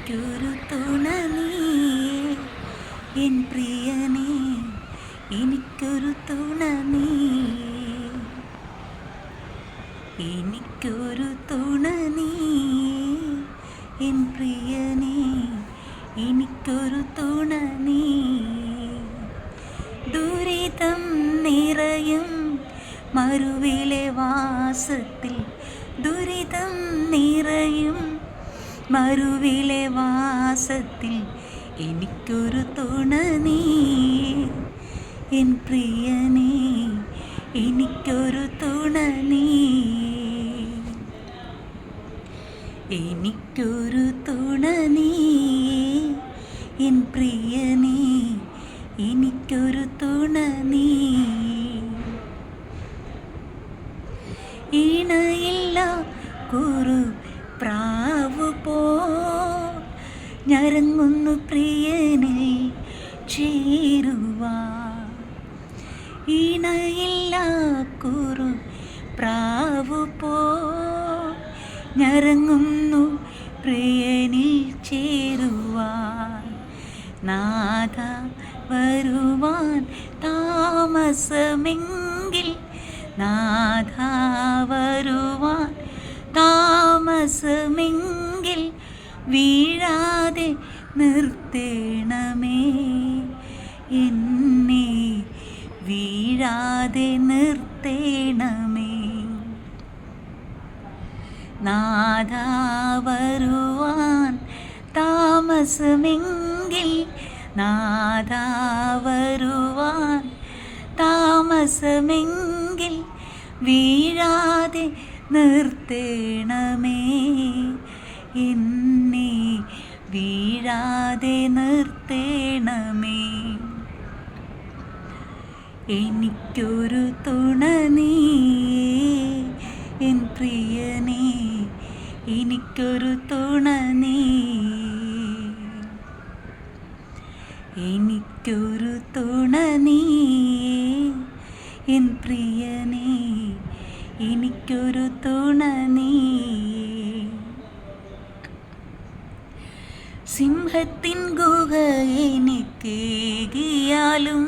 എനിക്കൊരു തുണ നീയേ എൻ പ്രിയനേ, എനിക്കൊരു തുണ നീയേ, എനിക്കൊരു തുണ നീയേ എൻ പ്രിയനേ, എനിക്കൊരു തുണ നീയേ. ദുരിതം നിറയും മരുവിലെ വാസത്തിൽ, ദുരിതം നിറയും മരുവിലെ വാസത്തിൽ, എനിക്കൊരു തുണ നീയേ എൻ പ്രിയനേ, എനിക്കൊരു തുണ നീയേ, എനിക്കൊരു തുണ നീയേ എൻ പ്രിയനേ, എനിക്കൊരു തുണ നീയേ. ഇണയില്ല കുരു പ്രാവു പോ ഞരങ്ങുന്നു പ്രിയനിൽ ചേരുവാൻ. ഇണയില്ല കുരു പ്രാവു പോ ഞരങ്ങുന്നു പ്രിയനിൽ ചേരുവാൻ. നാഥ വരുവാൻ താമസമെങ്കിൽ, നാഥ വരുവാൻ താമസമെങ്കിൽ, വീഴാതെ നിർത്തേണമേ എന്നെ, വീഴാതെ നിർത്തേണമേ. നാഥ വരുവാൻ താമസമെങ്കിൽ, നാഥ വരുവാൻ താമസമെങ്കിൽ, വീഴാതെ നിർത്തേണമേ എന്നെ, വീഴാതെ നിർത്തേണമേ. എനിക്കൊരു തുണ നീയേ എൻ പ്രിയനേ, എനിക്കൊരു തുണ നീയേ, എനിക്കൊരു തുണ നീയേ എൻ പ്രിയനേ, എനിക്കൊരു തുണ നീയേ. സിംഹത്തിൻ ഗുഹ എനിക്കേകിയാലും,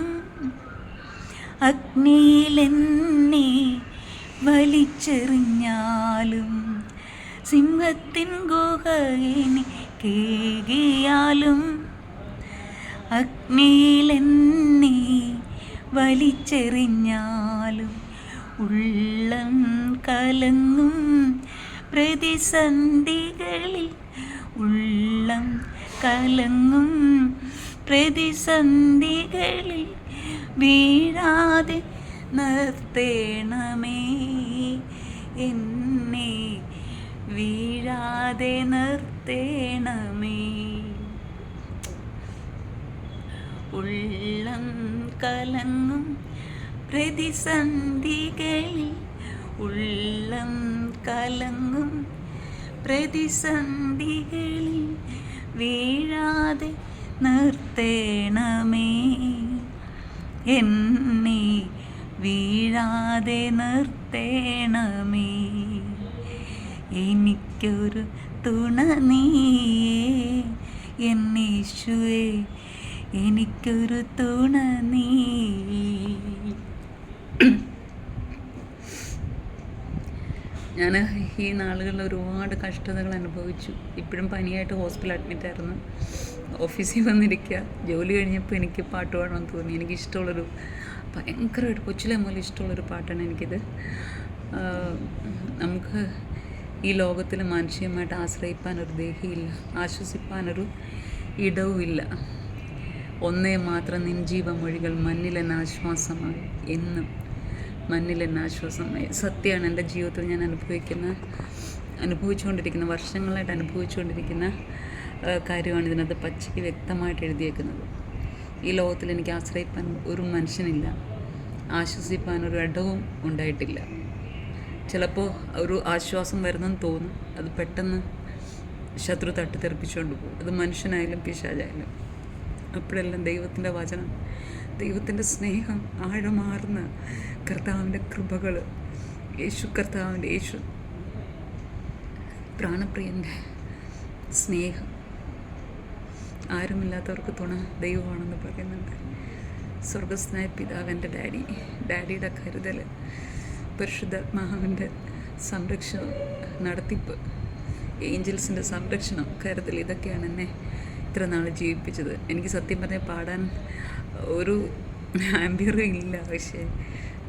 അഗ്നിയിലെന്നെ വലിച്ചെറിഞ്ഞാലും, സിംഹത്തിൻ ഗുഹ എനിക്കേകിയാലും, അഗ്നിയിലെന്നെ വലിച്ചെറിഞ്ഞാലും, ഉള്ളം കലങ്ങും പ്രതിസന്ധികളിൽ, ഉള്ളം കലങ്ങും പ്രതിസന്ധികളിൽ, വീഴാതെ നിർത്തേണമേ എന്നെ, വീഴാതെ നിർത്തേണമേ. ഉള്ളം കലങ്ങും പ്രതിസന്ധികളിൽ, ഉള്ളം കലങ്ങും പ്രതിസന്ധികളിൽ, വീഴാതെ നിർത്തേണമേ എന്നെ, വീഴാതെ നിർത്തേണമേ. എനിക്കൊരു തുണ നീയേ എൻ യേശുവേ, എനിക്കൊരു തുണ നീയേ. ഞാൻ ഈ നാളുകളിൽ ഒരുപാട് കഷ്ടതകൾ അനുഭവിച്ചു. ഇപ്പോഴും പനിയായിട്ട് ഹോസ്പിറ്റലിൽ അഡ്മിറ്റായിരുന്നു. ഓഫീസിൽ വന്നിരിക്കുക. ജോലി കഴിഞ്ഞപ്പോൾ എനിക്ക് പാട്ട് പാടണമെന്ന് തോന്നി. എനിക്കിഷ്ടമുള്ളൊരു, ഭയങ്കരമായിട്ട് കൊച്ചിലെ മുതൽ ഇഷ്ടമുള്ളൊരു പാട്ടാണ് എനിക്കിത്. നമുക്ക് ഈ ലോകത്തിൽ മാനുഷികമായിട്ട് ആശ്രയിപ്പാനൊരു ദേഹിയില്ല, ആശ്വസിപ്പാനൊരു ഇടവുമില്ല. ഒന്നേ മാത്രം നിൻ ജീവമൊഴികൾ മണ്ണിലെന്ന ആശ്വാസമായി, എന്നും മണ്ണിലെന്ന ആശ്വാസമായി. സത്യമാണ്. എൻ്റെ ജീവിതത്തിൽ ഞാൻ അനുഭവിച്ചുകൊണ്ടിരിക്കുന്ന, വർഷങ്ങളായിട്ട് അനുഭവിച്ചുകൊണ്ടിരിക്കുന്ന കാര്യമാണ് ഇതിനകത്ത് പച്ചയ്ക്ക് വ്യക്തമായിട്ട് എഴുതിയേക്കുന്നത്. ഈ ലോകത്തിൽ എനിക്ക് ആശ്രയിപ്പാൻ ഒരു മനുഷ്യനില്ല, ആശ്വസിപ്പാൻ ഒരു ഇടവും ഉണ്ടായിട്ടില്ല. ചിലപ്പോൾ ഒരു ആശ്വാസം വരുന്നെന്ന് തോന്നും, അത് പെട്ടെന്ന് ശത്രു തട്ടിത്തെറിപ്പിച്ചുകൊണ്ട് പോകും. അത് മനുഷ്യനായാലും പിശാചായാലും. അപ്പോഴെല്ലാം ദൈവത്തിൻ്റെ വചനം, ദൈവത്തിൻ്റെ സ്നേഹം, ആഴമാർന്ന കർത്താവിൻ്റെ കൃപകൾ, കർത്താവിൻ്റെ യേശു പ്രാണപ്രിയൻ്റെ സ്നേഹം ആരുമില്ലാത്തവർക്ക് തുണ ദൈവമാണെന്ന് പറയുന്നുണ്ട്. സ്വർഗസ്നായ പിതാവ് എൻ്റെ ഡാഡിയുടെ കരുതൽ, പരിശുദ്ധാത്മാവിൻ്റെ സംരക്ഷണം, നടത്തിപ്പ്, ഏഞ്ചൽസിൻ്റെ സംരക്ഷണം, കരുതൽ, ഇതൊക്കെയാണ് എന്നെ ഇത്ര നാൾ ജീവിപ്പിച്ചത്. എനിക്ക് സത്യം പറഞ്ഞാൽ പാടാൻ ഒരു ആംബിയറും ഇല്ല, പക്ഷേ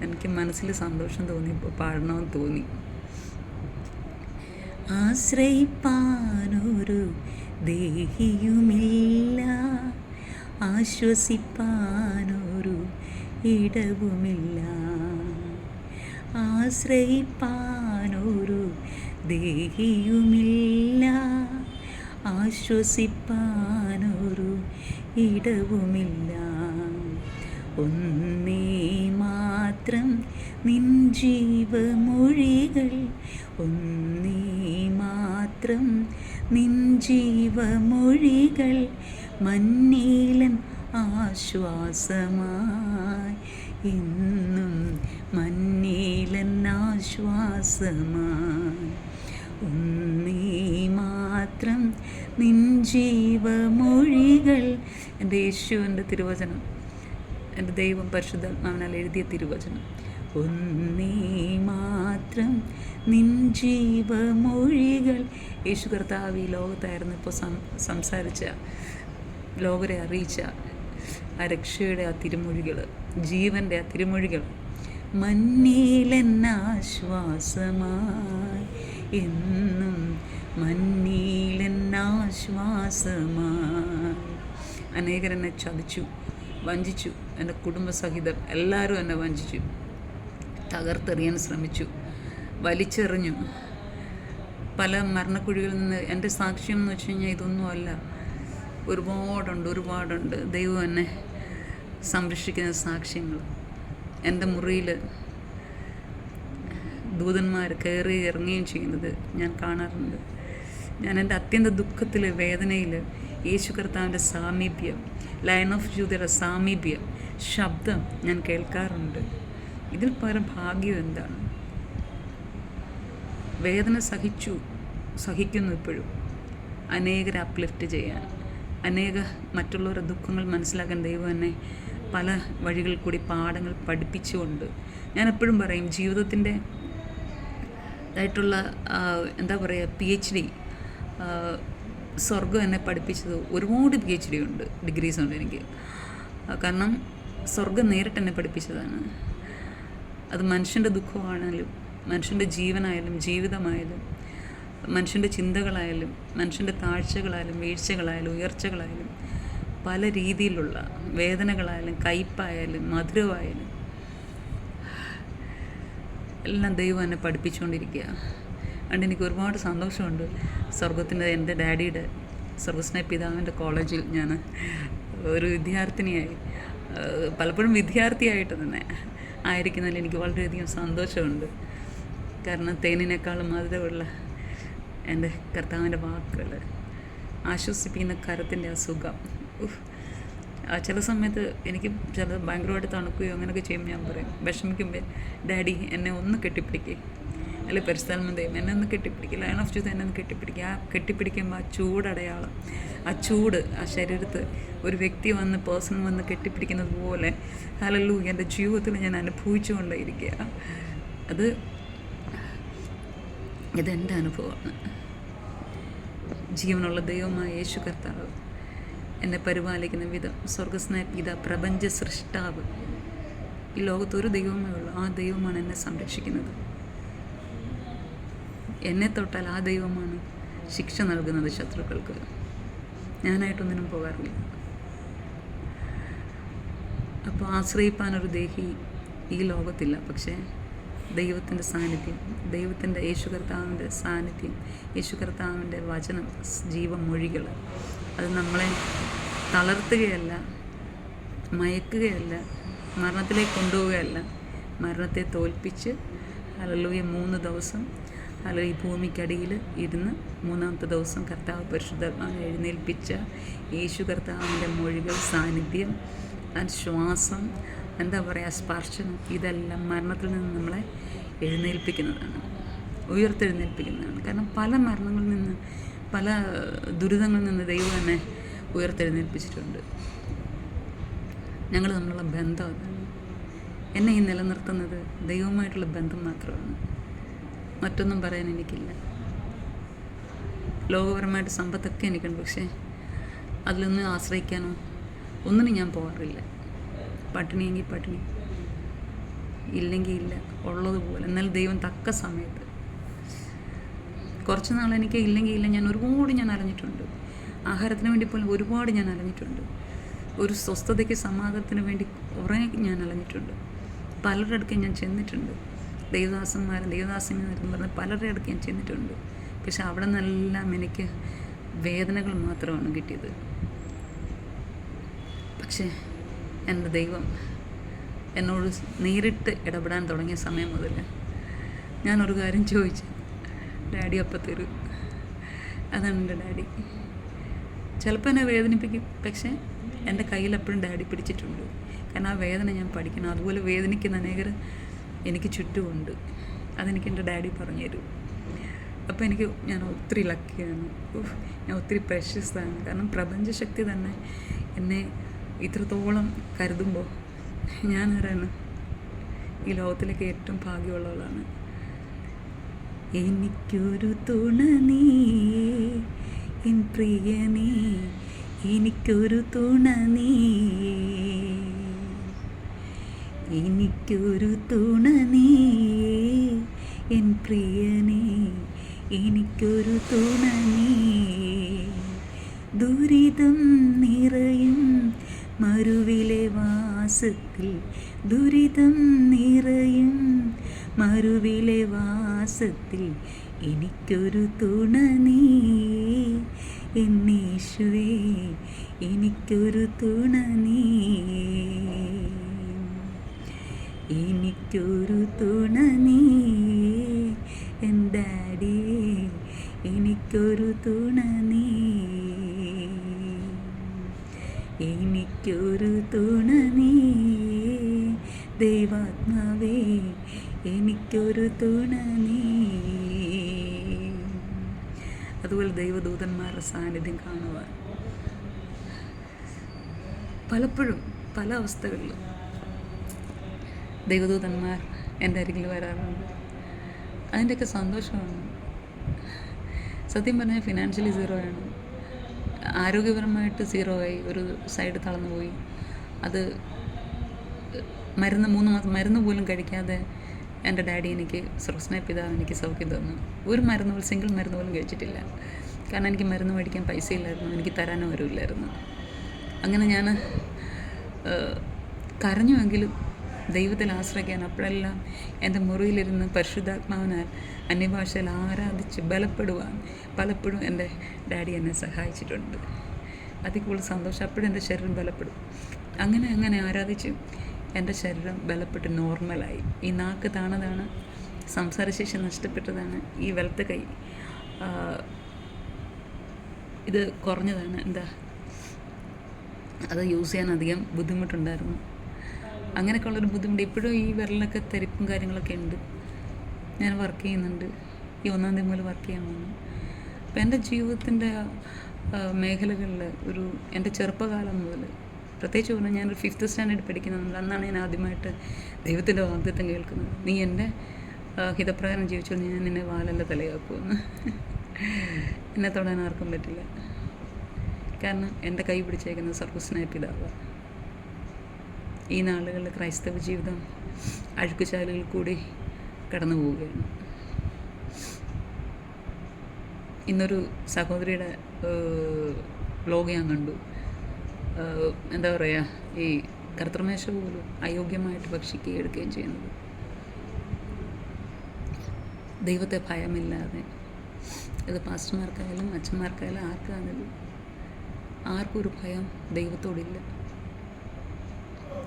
എനിക്ക് മനസ്സിൽ സന്തോഷം തോന്നി, ഇപ്പോൾ പാടണമെന്ന് തോന്നി. ആശ്രയിപ്പാനൊരു ദേഹിയുമില്ല, ആശ്വസിപ്പാനൊരു ഇടവുമില്ല. ആശ്രയിപ്പാനൊരു ദേഹിയുമില്ല, ആശ്വസിപ്പാനൊരു ഇടവുമില്ല. ഒന്നേ മാത്രം നിൻ ജീവമൊഴികൾ, ഒന്നേ മാത്രം നിൻ ജീവമൊഴികൾ, മന്നീലൻ ആശ്വാസമായി എന്നും, മന്നീലൻ ആശ്വാസമായി. ഒന്നേ മാത്രം നിൻ ജീവമൊഴികൾ. എൻ്റെ യേശുവിൻ്റെ തിരുവചനം, എൻ്റെ ദൈവം പരിശുദ്ധാത്മാവിനാൽ എഴുതിയ തിരുവചനം. ഒന്നേ മാത്രം നിൻ ജീവമൊഴികൾ. യേശു കർത്താവ് ഈ ലോകത്തായിരുന്നു ഇപ്പോൾ സംസാരിച്ച, ലോകരെ അറിയിച്ച ആ രക്ഷയുടെ ആ തിരുമൊഴികൾ, ജീവൻ്റെ ആ തിരുമൊഴികൾ. മന്നീലെന്നാശ്വാസമായി എന്നും, മന്നീലെന്നാശ്വാസമായി. അനേകരെന്നെ ചതിച്ചു, വഞ്ചിച്ചു. എൻ്റെ കുടുംബസഹിതം എല്ലാവരും എന്നെ വഞ്ചിച്ചു, തകർത്തെറിയാൻ ശ്രമിച്ചു, വലിച്ചെറിഞ്ഞു. പല മരണക്കുഴികളിൽ നിന്ന് എൻ്റെ സാക്ഷ്യം എന്ന് വെച്ച് കഴിഞ്ഞാൽ ഇതൊന്നുമല്ല, ഒരുപാടുണ്ട്. ദൈവം എന്നെ സംരക്ഷിക്കുന്ന സാക്ഷ്യങ്ങൾ. എൻ്റെ മുറിയിൽ ദൂതന്മാർ കയറി ഇറങ്ങുകയും ചെയ്യുന്നത് ഞാൻ കാണാറുണ്ട്. ഞാൻ എൻ്റെ അത്യന്ത ദുഃഖത്തിൽ, വേദനയിൽ യേശു കർത്താവിൻ്റെ സാമീപ്യം, ലയൺ ഓഫ് ജൂദയുടെ സാമീപ്യം, ശബ്ദം ഞാൻ കേൾക്കാറുണ്ട്. ഇതിൽ പരം ഭാഗ്യം എന്താണ്? വേദന സഹിക്കുന്നു ഇപ്പോഴും, അനേകരെ അപ്ലിഫ്റ്റ് ചെയ്യാൻ, മറ്റുള്ളവരുടെ ദുഃഖങ്ങൾ മനസ്സിലാക്കാൻ ദൈവം എന്നെ പല വഴികളിൽ കൂടി പാഠങ്ങൾ പഠിപ്പിച്ചുകൊണ്ട്, ഞാൻ എപ്പോഴും പറയും, ജീവിതത്തിൻ്റെ ആയിട്ടുള്ള എന്താ പറയുക, PhD, സ്വർഗം എന്നെ പഠിപ്പിച്ചത് ഒരുപാട് PhD ഉണ്ട്, ഡിഗ്രീസ് ഉണ്ട് എനിക്ക്. കാരണം സ്വർഗം നേരിട്ട് എന്നെ പഠിപ്പിച്ചതാണ്. അത് മനുഷ്യൻ്റെ ദുഃഖമാണെങ്കിലും, മനുഷ്യൻ്റെ ജീവനായാലും, ജീവിതമായാലും, മനുഷ്യൻ്റെ ചിന്തകളായാലും, മനുഷ്യൻ്റെ താഴ്ചകളായാലും, വീഴ്ചകളായാലും, ഉയർച്ചകളായാലും, പല രീതിയിലുള്ള വേദനകളായാലും, കയ്പായാലും, മധുരമായാലും എല്ലാം ദൈവം എന്നെ പഠിപ്പിച്ചുകൊണ്ടിരിക്കുക. അതുകൊണ്ട് എനിക്ക് ഒരുപാട് സന്തോഷമുണ്ട്. സ്വർഗത്തിൻ്റെ, എൻ്റെ ഡാഡിയുടെ, സ്വർഗസ്നായ പിതാവിൻ്റെ കോളേജിൽ ഞാൻ ഒരു വിദ്യാർത്ഥിനിയായി, പലപ്പോഴും വിദ്യാർത്ഥിയായിട്ട് തന്നെ ആയിരിക്കുന്നതിൽ എനിക്ക് വളരെയധികം സന്തോഷമുണ്ട്. കാരണം തേനിനേക്കാളും മധുരമുള്ള എൻ്റെ കർത്താവിൻ്റെ വാക്കുകൾ, ആശ്വസിപ്പിക്കുന്ന കരത്തിൻ്റെ ആ സുഖം. ചില സമയത്ത് എനിക്ക് ഭയങ്കരമായിട്ട് തണുക്കുകയോ അങ്ങനെയൊക്കെ ചെയ്യുമ്പോൾ ഞാൻ പറയും, വിഷമിക്കുമ്പോൾ, ഡാഡി എന്നെ ഒന്ന് കെട്ടിപ്പിടിക്കുക, അല്ലെങ്കിൽ പരിസ്ഥലമന്തയും എന്നെ ഒന്ന് കെട്ടിപ്പിടിക്കുക, ലയൺ ഓഫ് ജൂദ എന്നെ ഒന്ന് കെട്ടിപ്പിടിക്കുക. ആ കെട്ടിപ്പിടിക്കുമ്പോൾ ആ ചൂടടയാളം, ആ ചൂട് ആ ശരീരത്ത് ഒരു വ്യക്തി വന്ന്, പേഴ്സൺ വന്ന് കെട്ടിപ്പിടിക്കുന്നത് പോലെ ഹല്ലേലൂയ എൻ്റെ ജീവിതത്തിൽ ഞാൻ അനുഭവിച്ചുകൊണ്ടേയിരിക്കുക. ഇതെൻ്റെ അനുഭവമാണ്. ജീവനുള്ള ദൈവമായ യേശു കർത്താവ് എന്നെ പരിപാലിക്കുന്ന വിധം, സ്വർഗസ്നായ പിതാ, പ്രപഞ്ച സൃഷ്ടാവ്, ഈ ലോകത്തൊരു ദൈവമേ ഉള്ളൂ, ആ ദൈവമാണ് എന്നെ സംരക്ഷിക്കുന്നത്. എന്നെ തൊട്ടാൽ ആ ദൈവമാണ് ശിക്ഷ നൽകുന്നത് ശത്രുക്കൾക്ക്. ഞാനായിട്ടൊന്നിനും പോകാറില്ല. അപ്പോൾ ആശ്രയിപ്പാനൊരു ദേഹി ഈ ലോകത്തില്ല. പക്ഷേ ദൈവത്തിൻ്റെ സാന്നിധ്യം, ദൈവത്തിൻ്റെ യേശു കർത്താവിൻ്റെ സാന്നിധ്യം, യേശു കർത്താവിൻ്റെ വചനം, ജീവമൊഴികൾ, അത് നമ്മളെ തളർത്തുകയല്ല, മയക്കുകയല്ല, മരണത്തിലേക്ക് കൊണ്ടുപോവുകയല്ല, മരണത്തെ തോൽപ്പിച്ച് ഹല്ലേലൂയ 3 ദിവസം ഈ ഭൂമിക്കടിയിൽ ഇരുന്ന് 3-ാമത്തെ ദിവസം കർത്താവ് പരിശുദ്ധാത്മാവിനെ എഴുന്നേൽപ്പിച്ച യേശു കർത്താവിൻ്റെ മൊഴികൾ, സാന്നിധ്യം, ശ്വാസം, എന്താ പറയുക, സ്പർശനം, ഇതെല്ലാം മരണത്തിൽ നിന്ന് നമ്മളെ എഴുന്നേൽപ്പിക്കുന്നതാണ്, ഉയർത്തെഴുന്നേൽപ്പിക്കുന്നതാണ്. കാരണം പല മരണങ്ങളിൽ നിന്ന്, പല ദുരിതങ്ങളിൽ നിന്ന് ദൈവം എന്നെ ഉയർത്തെഴുന്നേൽപ്പിച്ചിട്ടുണ്ട്. ഞങ്ങൾ തമ്മിലുള്ള ബന്ധം അതാണ്. എന്നെ ഈ നിലനിർത്തുന്നത് ദൈവവുമായിട്ടുള്ള ബന്ധം മാത്രമാണ്. മറ്റൊന്നും പറയാൻ എനിക്കില്ല. ലോകപരമായിട്ട് സമ്പത്തൊക്കെ എനിക്കുണ്ട്, പക്ഷേ അതിലൊന്നും ആശ്രയിക്കാനോ ഒന്നിനും ഞാൻ പോകാറില്ല. പട്ടിണിയെങ്കിൽ പട്ടിണി, ഇല്ലെങ്കിൽ ഇല്ല, ഉള്ളതുപോലെ. എന്നാൽ ദൈവം തക്ക സമയത്ത്. കുറച്ച് നാൾ എനിക്ക് ഇല്ലെങ്കിൽ ഇല്ല, ഞാൻ അലഞ്ഞിട്ടുണ്ട്. ആഹാരത്തിന് വേണ്ടി പോലും ഒരുപാട് ഞാൻ അലഞ്ഞിട്ടുണ്ട്. ഒരു സ്വസ്ഥതയ്ക്ക് സമാധാനത്തിന് വേണ്ടി കുറേ ഞാൻ അലഞ്ഞിട്ടുണ്ട്. പലരുടെ അടുത്ത് ഞാൻ ചെന്നിട്ടുണ്ട്. ദേവദാസന്മാരെന്ന് പറഞ്ഞ് പലരുടെ അടുത്ത് ഞാൻ ചെന്നിട്ടുണ്ട്. പക്ഷെ അവിടെ നിന്നെല്ലാം എനിക്ക് വേദനകൾ മാത്രമാണ് കിട്ടിയത്. പക്ഷേ എൻ്റെ ദൈവം എന്നോട് നേരിട്ട് ഇടപെടാൻ തുടങ്ങിയ സമയം മുതൽ ഞാനൊരു കാര്യം ചോദിച്ചു, ഡാഡി അപ്പം തരൂ. അതാണ് എൻ്റെ ഡാഡി. ചിലപ്പോൾ എന്നെ വേദനിപ്പിക്കും, പക്ഷേ എൻ്റെ കയ്യിൽ എപ്പോഴും ഡാഡി പിടിച്ചിട്ടുണ്ട്. കാരണം ആ വേദന ഞാൻ പഠിക്കണം. അതുപോലെ വേദനിക്കുന്ന അനേകർ എനിക്ക് ചുറ്റുമുണ്ട്. അതെനിക്ക് എൻ്റെ ഡാഡി പറഞ്ഞു തരും. അപ്പോൾ ഞാൻ ഒത്തിരി ലക്കിയാണ്. ഞാൻ ഒത്തിരി പ്രഷ്യസാണ്. കാരണം പ്രപഞ്ചശക്തി തന്നെ എന്നെ ഇത്രത്തോളം കരുതുമ്പോൾ ഞാൻ ആരാണ്? ഈ ലോകത്തിലേക്ക് ഏറ്റവും ഭാഗ്യമുള്ളവളാണ്. എനിക്കൊരു തുണ നീ എൻ പ്രിയനേ, എനിക്കൊരു തുണ നീ, എനിക്കൊരു തുണ നീ എൻ പ്രിയനേ, എനിക്കൊരു തുണ നീ. ദുരിതം നിറയും മരുവിലെ വാസത്തിൽ, ദുരിതം നിറയും മരുവിലെ വാസത്തിൽ, എനിക്കൊരു തുണ നീ എന്നീശുവേ, എനിക്കൊരു തുണ നീ, എനിക്കൊരു തുണ നീ എൻ ഡാഡിയേ, എനിക്കൊരു തുണ നീ, എനിക്കൊരു തുണ നീ ദൈവാത്മാവേ, എനിക്കൊരു തുണ നീ. അതുപോലെ ദൈവദൂതന്മാരുടെ സാന്നിധ്യം കാണുവാൻ പലപ്പോഴും പല അവസ്ഥകളിലും ദൈവദൂതന്മാർ എൻ്റെ അരികിൽ വരാറുണ്ട്. അതിൻ്റെയൊക്കെ സന്തോഷമാണ്. സത്യം പറഞ്ഞാൽ ഫിനാൻഷ്യലി സീറോയാണ്, ആരോഗ്യപരമായിട്ട് സീറോ ആയി, ഒരു സൈഡ് തളർന്നു പോയി. അത് മരുന്ന് 3 മാസം മരുന്ന് പോലും കഴിക്കാതെ എൻ്റെ ഡാഡി എനിക്ക്, സ്വർഗസ്നായ പിതാവ് എനിക്ക് സൗഖ്യം തന്നു. ഒരു മരുന്ന് പോലും, സിംഗിൾ മരുന്ന് പോലും കഴിച്ചിട്ടില്ല. കാരണം എനിക്ക് മരുന്ന് മേടിക്കാൻ പൈസ ഇല്ലായിരുന്നു, എനിക്ക് തരാനും വരില്ലായിരുന്നു. അങ്ങനെ ഞാൻ കരഞ്ഞുവെങ്കിലും ദൈവത്തിൽ ആശ്രയിക്കാൻ അപ്പോഴെല്ലാം എൻ്റെ മുറിയിലിരുന്ന് പരിശുദ്ധാത്മാവിനാൽ അന്യഭാഷയിൽ ആരാധിച്ച് ബലപ്പെടുവാൻ പലപ്പോഴും എൻ്റെ ഡാഡി എന്നെ സഹായിച്ചിട്ടുണ്ട്. അതിൽ കൂടുതൽ സന്തോഷം. അപ്പോഴും എൻ്റെ ശരീരം ബലപ്പെടും. അങ്ങനെ ആരാധിച്ച് എൻ്റെ ശരീരം ബലപ്പെട്ട് നോർമലായി. ഈ നാക്ക് താണതാണ്, സംസാരശേഷി നഷ്ടപ്പെട്ടതാണ്, ഈ വലത്തെ കൈ ഇത് കുറഞ്ഞതാണ്. അത് യൂസ് ചെയ്യാൻ അധികം ബുദ്ധിമുട്ടുണ്ടായിരുന്നു. അങ്ങനെയൊക്കെ ഉള്ളൊരു ബുദ്ധിമുട്ട്. ഇപ്പോഴും ഈ വിരലിലൊക്കെ തരിപ്പും കാര്യങ്ങളൊക്കെ ഉണ്ട്. ഞാൻ വർക്ക് ചെയ്യുന്നുണ്ട്. ഈ 1-ാം തീയതി മുതൽ വർക്ക് ചെയ്യാൻ വന്നു. അപ്പോൾ എൻ്റെ ജീവിതത്തിൻ്റെ മേഖലകളിൽ എൻ്റെ ചെറുപ്പകാലം മുതൽ, പ്രത്യേകിച്ച് പറഞ്ഞാൽ ഞാനൊരു 5th സ്റ്റാൻഡേർഡ് പഠിക്കുന്നത്. അന്നാണ് ഞാൻ ആദ്യമായിട്ട് ദൈവത്തിൻ്റെ വാഗ്ദത്തം കേൾക്കുന്നത്. നീ എൻ്റെ ഹിതപ്രകാരം ജീവിച്ചു, ഞാൻ നിന്നെ വാലല്ല തലയാക്കുമെന്ന്. എന്നെ തൊടാൻ ആർക്കും പറ്റില്ല. കാരണം എൻ്റെ കൈ പിടിച്ചേക്കുന്നത് സ്വർഗസ്നായ പിതാവാണ്. ഈ നാളുകളിൽ ക്രൈസ്തവ ജീവിതം അഴുക്കുചാലുകളിൽ കൂടി കടന്നു പോവുകയാണ്. ഇന്നൊരു സഹോദരിയുടെ വ്ലോഗ് ഞാൻ കണ്ടു. എന്താ പറയുക, ഈ കർത്തൃമേശ പോലും അയോഗ്യമായിട്ട് ഭക്ഷിക്കുകയും എടുക്കുകയും ചെയ്യുന്നത്. ദൈവത്തെ ഭയമില്ലാതെ, ഇത് പാസ്റ്റർമാർക്കായാലും അച്ഛന്മാർക്കായാലും ആർക്കാണെങ്കിലും ആർക്കും ഒരു ഭയം ദൈവത്തോടില്ല.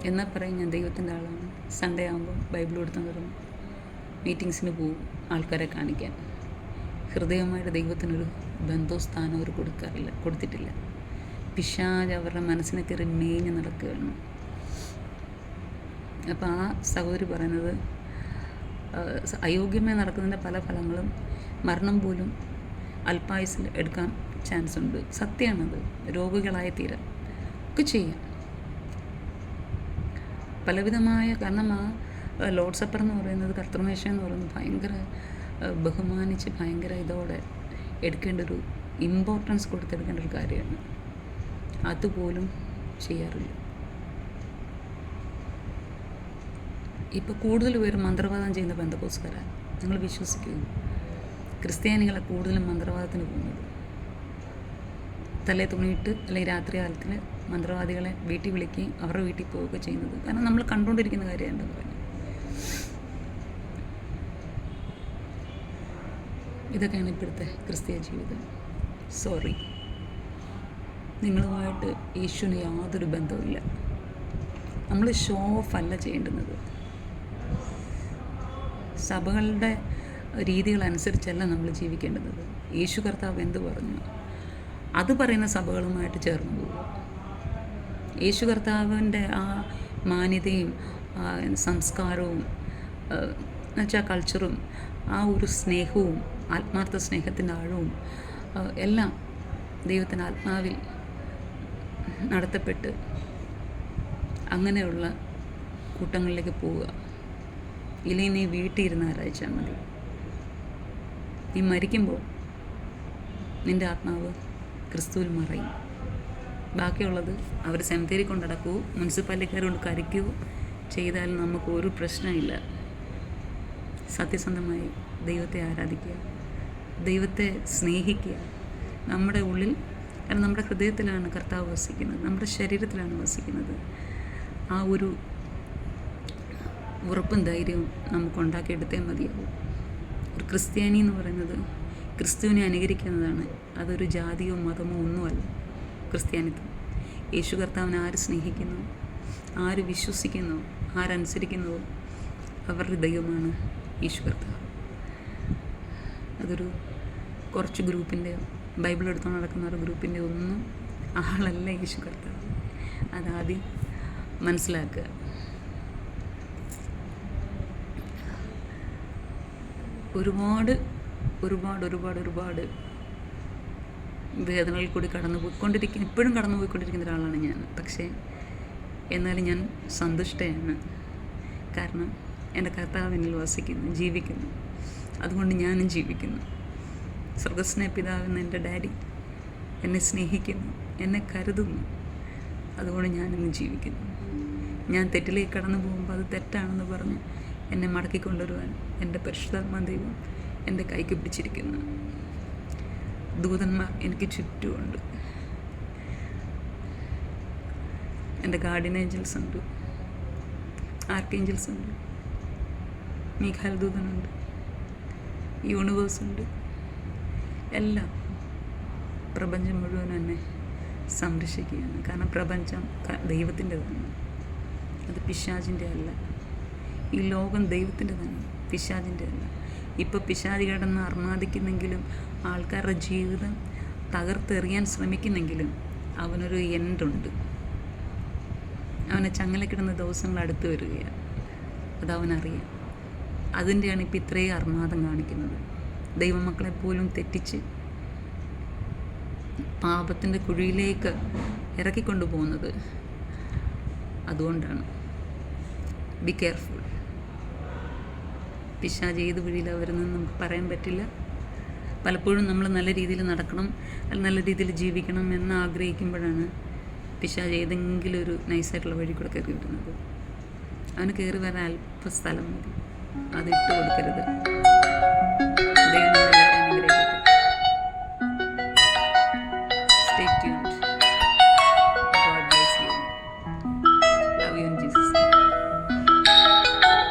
എന്നാൽ പറയും ഞാൻ ദൈവത്തിൻ്റെ ആളാണ്. സൺഡേ ആകുമ്പോൾ ബൈബിൾ കൊടുത്ത് തുറന്ന് മീറ്റിങ്സിന് പോവും ആൾക്കാരെ കാണിക്കാൻ. ഹൃദയമായിട്ട് ദൈവത്തിനൊരു ബന്ധവും സ്ഥാനം അവർ കൊടുത്തിട്ടില്ല. പിശാച് അവരുടെ മനസ്സിനെ കയറി മേഞ്ഞ് നടക്കുകയാണ്. അപ്പോൾ ആ സഹോദരി പറയുന്നത്, അയോഗ്യമായി നടക്കുന്നതിൻ്റെ പല ഫലങ്ങളും മരണം പോലും അല്പായുസിൽ എടുക്കാൻ ചാൻസ് ഉണ്ട്. സത്യമാണത്. രോഗികളായി തീരാം ഒക്കെ ചെയ്യാം. പലവിധമായ, കാരണം ലോർഡ് സപ്പർ എന്ന് പറയുന്നത്, കർത്തൃമേശ എന്ന് പറയുന്നത് ഭയങ്കര ബഹുമാനിച്ച് ഭയങ്കര ഇതോടെ എടുക്കേണ്ട ഒരു ഇമ്പോർട്ടൻസ് കൊടുത്തെടുക്കേണ്ട ഒരു കാര്യമാണ്. അതുപോലും ചെയ്യാറില്ല. ഇപ്പോൾ കൂടുതൽ പേര് മന്ത്രവാദം ചെയ്യുന്ന പെന്തക്കോസ്തുകാരാണ്. നിങ്ങൾ വിശ്വസിക്കുന്നു? ക്രിസ്ത്യാനികളെ കൂടുതലും മന്ത്രവാദത്തിന് പോകുന്നത്. തലേ തുണിയിട്ട് അല്ലെങ്കിൽ രാത്രി കാലത്തിൽ മന്ത്രവാദികളെ വീട്ടിൽ വിളിക്കുകയും അവരുടെ വീട്ടിൽ പോവുകയൊക്കെ ചെയ്യുന്നത്. കാരണം നമ്മൾ കണ്ടുകൊണ്ടിരിക്കുന്ന കാര്യമാണെന്ന് പറഞ്ഞു. ഇതൊക്കെയാണ് ഇപ്പോഴത്തെ ക്രിസ്തീയ ജീവിതം. സോറി, നിങ്ങളുമായിട്ട് യേശുവിന് യാതൊരു ബന്ധവുമില്ല. നമ്മൾ ഷോ ഓഫ് അല്ല ചെയ്യേണ്ടുന്നത്. സഭകളുടെ രീതികളനുസരിച്ചല്ല നമ്മൾ ജീവിക്കേണ്ടത്. യേശു കർത്താവ് എന്ത് പറഞ്ഞു അത് പറയുന്ന സഭകളുമായിട്ട് ചേർന്ന് പോകുക. യേശു കർത്താവിൻ്റെ ആ മാന്യതയും സംസ്കാരവും എന്നുവെച്ചാൽ കൾച്ചറും ആ ഒരു സ്നേഹവും ആത്മാർത്ഥ സ്നേഹത്തിൻ്റെ ആഴവും എല്ലാം ദൈവത്തിൻ്റെ ആത്മാവിൽ നടത്തപ്പെട്ട് അങ്ങനെയുള്ള കൂട്ടങ്ങളിലേക്ക് പോവുക. ഇല്ലെങ്കിൽ നീ വീട്ടിൽ ഇരുന്ന് ആരാധിച്ചാൽ മതി. നീ മരിക്കുമ്പോൾ നിൻ്റെ ആത്മാവ് ക്രിസ്തുവിൽ മറയും. ബാക്കിയുള്ളത് അവർ സെമിത്തേരി കൊണ്ട് നടക്കുകയോ മുനിസിപ്പാലിറ്റിക്കാർ കൊണ്ട് കരയ്ക്കുകയോ ചെയ്താൽ നമുക്ക് ഒരു പ്രശ്നമില്ല. സത്യസന്ധമായി ദൈവത്തെ ആരാധിക്കുക, ദൈവത്തെ സ്നേഹിക്കുക. നമ്മുടെ ഉള്ളിൽ, കാരണം നമ്മുടെ ഹൃദയത്തിലാണ് കർത്താവ് വസിക്കുന്നത്, നമ്മുടെ ശരീരത്തിലാണ് വസിക്കുന്നത്. ആ ഒരു ഉറപ്പും ധൈര്യവും നമുക്കുണ്ടാക്കിയെടുത്തേ മതിയാവും. ഒരു ക്രിസ്ത്യാനി എന്ന് പറയുന്നത് ക്രിസ്തുവിനെ അനുകരിക്കുന്നതാണ്. അതൊരു ജാതിയോ മതമോ ഒന്നുമല്ല ക്രിസ്ത്യാനിത്വം. യേശു കർത്താവിനെ ആര് സ്നേഹിക്കുന്നു, ആര് വിശ്വസിക്കുന്നു, ആരനുസരിക്കുന്നുവോ അവരുടെ ദൈവമാണ് യേശു കർത്താവ്. അതൊരു കുറച്ച് ഗ്രൂപ്പിൻ്റെ, ബൈബിൾ എടുത്തുകൊണ്ട് നടക്കുന്ന ഒരു ഗ്രൂപ്പിൻ്റെ ഒന്നും ആളല്ല യേശു കർത്താവ്. അതാദ്യം മനസ്സിലാക്കുക. ഒരുപാട് ഒരുപാട് ഒരുപാട് ഒരുപാട് വേദനകളിൽ കൂടി ഇപ്പോഴും കടന്നു പോയിക്കൊണ്ടിരിക്കുന്ന ഒരാളാണ് ഞാൻ. പക്ഷേ എന്നാലും ഞാൻ സന്തുഷ്ടയാണ്. കാരണം എൻ്റെ കർത്താവ് എന്നിൽ വസിക്കുന്നു, ജീവിക്കുന്നു. അതുകൊണ്ട് ഞാനും ജീവിക്കുന്നു. സ്വർഗസ്നേഹ പിതാവെന്ന എൻ്റെ ഡാഡി എന്നെ സ്നേഹിക്കുന്നു, എന്നെ കരുതുന്നു. അതുകൊണ്ട് ഞാനിന്ന് ജീവിക്കുന്നു. ഞാൻ തെറ്റിലേക്ക് കടന്നു പോകുമ്പോൾ അത് തെറ്റാണെന്ന് പറഞ്ഞ് എന്നെ മടക്കിക്കൊണ്ടുവരുവാൻ എൻ്റെ പരിശുദ്ധാത്മാ ദൈവം എൻ്റെ കൈക്ക് പിടിച്ചിരിക്കുന്നു. ദൂതന്മാർ എനിക്ക് ചുറ്റുമുണ്ട്. എൻ്റെ ഗാർഡിയൻ ഏഞ്ചൽസ് ഉണ്ട്, ആർക്കേഞ്ചൽസ് ഉണ്ട്, മീഖാൽ ദൂതനുണ്ട്, യൂണിവേഴ്സ് ഉണ്ട്. എല്ലാം പ്രപഞ്ചം മുഴുവൻ എന്നെ സംരക്ഷിക്കുകയാണ്. കാരണം പ്രപഞ്ചം ദൈവത്തിൻ്റെതാണ്, അത് പിശാചിൻ്റെ അല്ല. ഈ ലോകം ദൈവത്തിൻ്റെതാണ്, പിശാചിൻ്റെ അല്ല. ഇപ്പോൾ പിശാചി കിടന്ന് അർമാദിക്കുന്നെങ്കിലും ആൾക്കാരുടെ ജീവിതം തകർത്തെറിയാൻ ശ്രമിക്കുന്നെങ്കിലും അവനൊരു എൻഡുണ്ട്. അവനെ ചങ്ങലക്കിടുന്ന ദിവസങ്ങൾ അടുത്ത് വരികയാണ്. അതവനറിയാം. അതിൻ്റെയാണ് ഇപ്പോൾ ഇത്രയും അർമാദം കാണിക്കുന്നത്. ദൈവമക്കളെപ്പോലും തെറ്റിച്ച് പാപത്തിൻ്റെ കുഴിയിലേക്ക് ഇറക്കിക്കൊണ്ടു പോകുന്നത് അതുകൊണ്ടാണ്. Be careful. പിശാച് ഏത് വഴിയിലാണ് വരുന്നതെന്ന് നമുക്ക് പറയാൻ പറ്റില്ല. പലപ്പോഴും നമ്മൾ നല്ല രീതിയിൽ നടക്കണം, നല്ല രീതിയിൽ ജീവിക്കണം എന്ന് ആഗ്രഹിക്കുമ്പോഴാണ് പിശാച് ഏതെങ്കിലും ഒരു നൈസായിട്ടുള്ള വഴി കൂടെ കയറി വരുന്നത്. അവന് കയറി വരാൻ അല്പ സ്ഥലം മതി, അതിട്ട് കൊടുക്കരുത്.